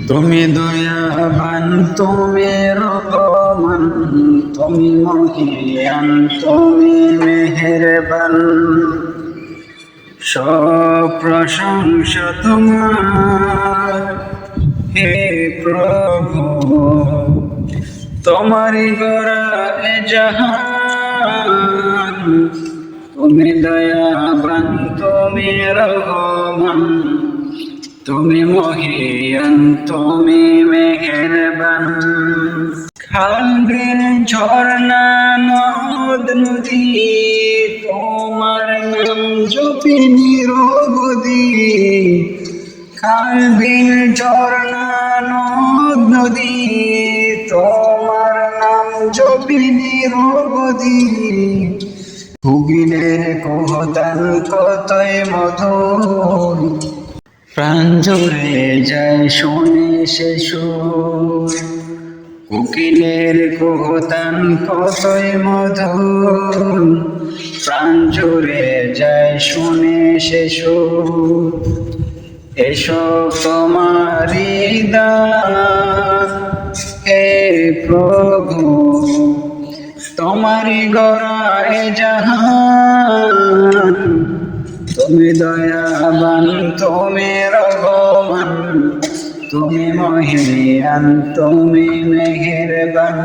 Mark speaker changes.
Speaker 1: তুমি দয়াবান, তুমি রহমান, তুমি মহিয়ান, তুমি মেহেরবান। সব প্রশংসা তোমার হে প্রভু, তোমারই গড়া এ জাহান। তুমি দয়াবান, তুমি রহমান, তুমি মহিয়ান, তুমি মেহেরবান। খাল বিল ঝর্ণা নদ নদী তোমার নাম জপি নিরবধি। খাল বিল ঝর্ণা নদ নদী তোমার নাম জপি নিরবধি। ভুগিলের কোহতান কতই মধুর, প্রাণ জুড়ে যায় শুনে সে সুর। কোকিলের কোহতান কতই মধুর, প্রাণ জুড়ে যায় শুনে সে সুর। এসো তোমারি দান হে প্রভু, তোমারি গড়া এ জাহান। তুমি দয়াবান, তুমি রহমান, তুমি মহিয়ান, তুমি মেহেরবান।